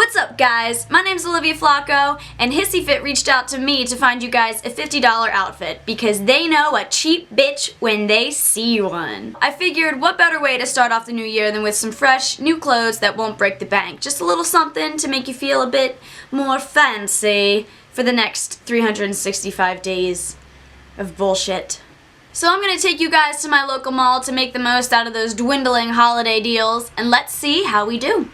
What's up, guys? My name's Olivia Flocco, and HISSYFIT reached out to me to find you guys a $50 outfit because they know a cheap bitch when they see one. I figured what better way to start off the new year than with some fresh, new clothes that won't break the bank. Just a little something to make you feel a bit more fancy for the next 365 days of bullshit. So I'm gonna take you guys to my local mall to make the most out of those dwindling holiday deals, and let's see how we do.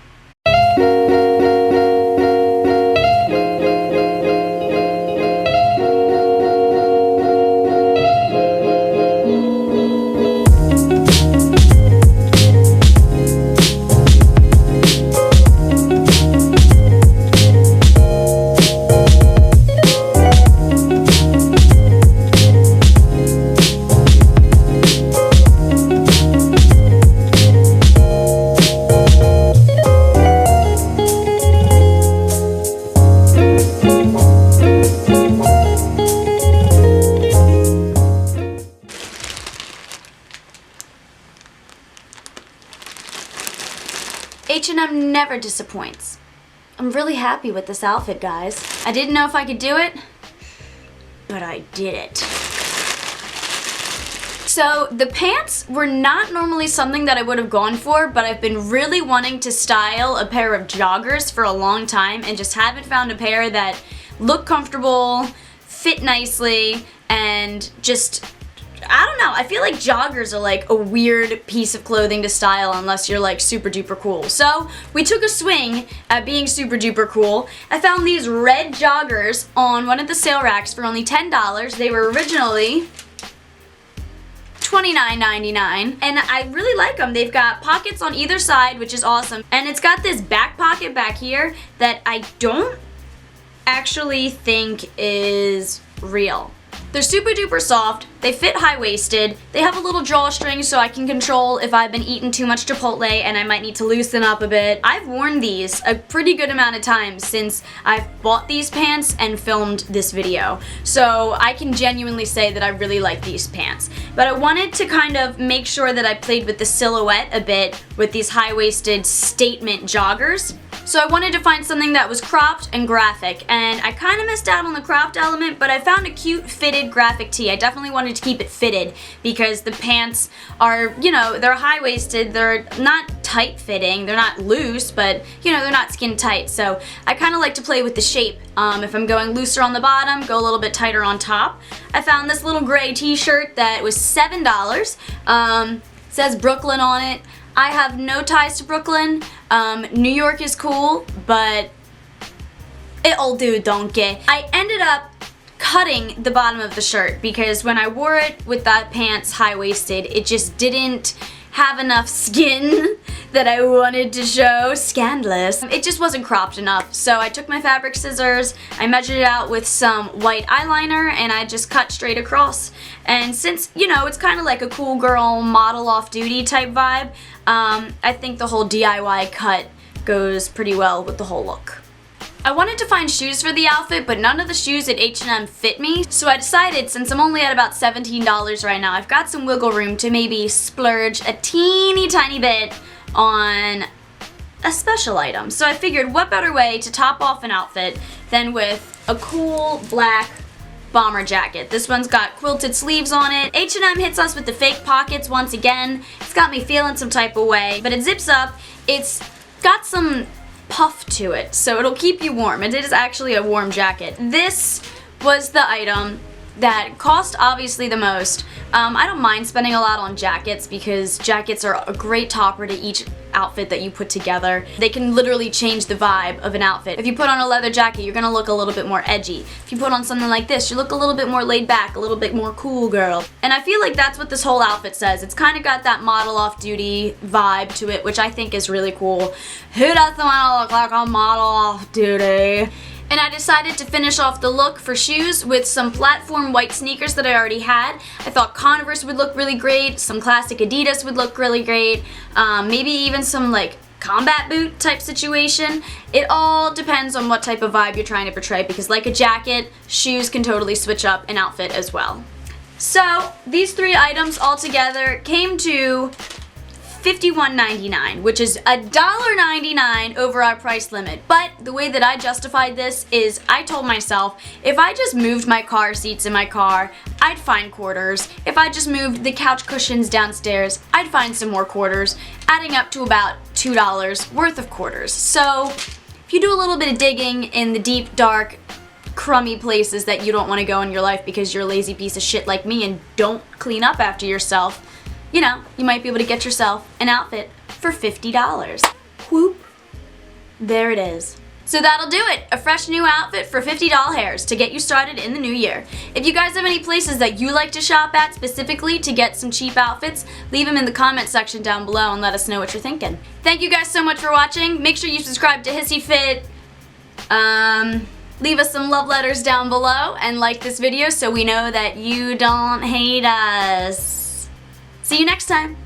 H&M never disappoints. I'm really happy with this outfit, guys. I didn't know if I could do it, but I did it. So the pants were not normally something that I would have gone for, but I've been really wanting to style a pair of joggers for a long time and just haven't found a pair that look comfortable, fit nicely, and just, I don't know, I feel like joggers are like a weird piece of clothing to style unless you're like super duper cool. So we took a swing at being super duper cool. I found these red joggers on one of the sale racks for only $10. They were originally $29.99, and I really like them. They've got pockets on either side, which is awesome, and it's got this back pocket back here that I don't actually think is real. They're super duper soft, they fit high-waisted, they have a little drawstring so I can control if I've been eating too much Chipotle and I might need to loosen up a bit. I've worn these a pretty good amount of times since I've bought these pants and filmed this video. So I can genuinely say that I really like these pants. But I wanted to kind of make sure that I played with the silhouette a bit with these high-waisted statement joggers. So I wanted to find something that was cropped and graphic, and I kind of missed out on the cropped element, but I found a cute fitted graphic tee. I definitely wanted to keep it fitted because the pants are, you know, they're high-waisted, they're not tight-fitting, they're not loose, but, you know, they're not skin tight. So I kind of like to play with the shape. If I'm going looser on the bottom, go a little bit tighter on top. I found this little gray t-shirt that was $7. Says Brooklyn on it. I have no ties to Brooklyn. New York is cool, but it'll do, donkey. I ended up cutting the bottom of the shirt because when I wore it with that pants high-waisted, it just didn't have enough skin that I wanted to show. Scandalous. It just wasn't cropped enough, so I took my fabric scissors, I measured it out with some white eyeliner, and I just cut straight across. And since, you know, it's kind of like a cool girl model off-duty type vibe, I think the whole DIY cut goes pretty well with the whole look. I wanted to find shoes for the outfit, but none of the shoes at H&M fit me, so I decided since I'm only at about $17 right now, I've got some wiggle room to maybe splurge a teeny tiny bit on a special item. So I figured what better way to top off an outfit than with a cool black bomber jacket. This one's got quilted sleeves on it. H&M hits us with the fake pockets once again. It's got me feeling some type of way, but it zips up. It's got some puff to it, so it'll keep you warm. It is actually a warm jacket. This was the item that cost obviously the most. I don't mind spending a lot on jackets because jackets are a great topper to each outfit that you put together. They can literally change the vibe of an outfit. If you put on a leather jacket, you're gonna look a little bit more edgy. If you put on something like this, you look a little bit more laid back, a little bit more cool girl. And I feel like that's what this whole outfit says. It's kind of got that model off-duty vibe to it, which I think is really cool. Who doesn't want to look like a model off-duty? And I decided to finish off the look for shoes with some platform white sneakers that I already had. I thought Converse would look really great, some classic Adidas would look really great, maybe even some like combat boot type situation. It all depends on what type of vibe you're trying to portray because like a jacket, shoes can totally switch up an outfit as well. So these three items all together came to $51.99, which is $1.99 over our price limit. But the way that I justified this is I told myself if I just moved my car seats in my car, I'd find quarters. If I just moved the couch cushions downstairs, I'd find some more quarters, adding up to about $2 worth of quarters. So if you do a little bit of digging in the deep, dark, crummy places that you don't want to go in your life because you're a lazy piece of shit like me and don't clean up after yourself, you know, you might be able to get yourself an outfit for $50. Whoop. There it is. So that'll do it. A fresh new outfit for $50 hairs to get you started in the new year. If you guys have any places that you like to shop at specifically to get some cheap outfits, leave them in the comment section down below and let us know what you're thinking. Thank you guys so much for watching. Make sure you subscribe to HISSYFIT. Leave us some love letters down below and like this video so we know that you don't hate us. See you next time.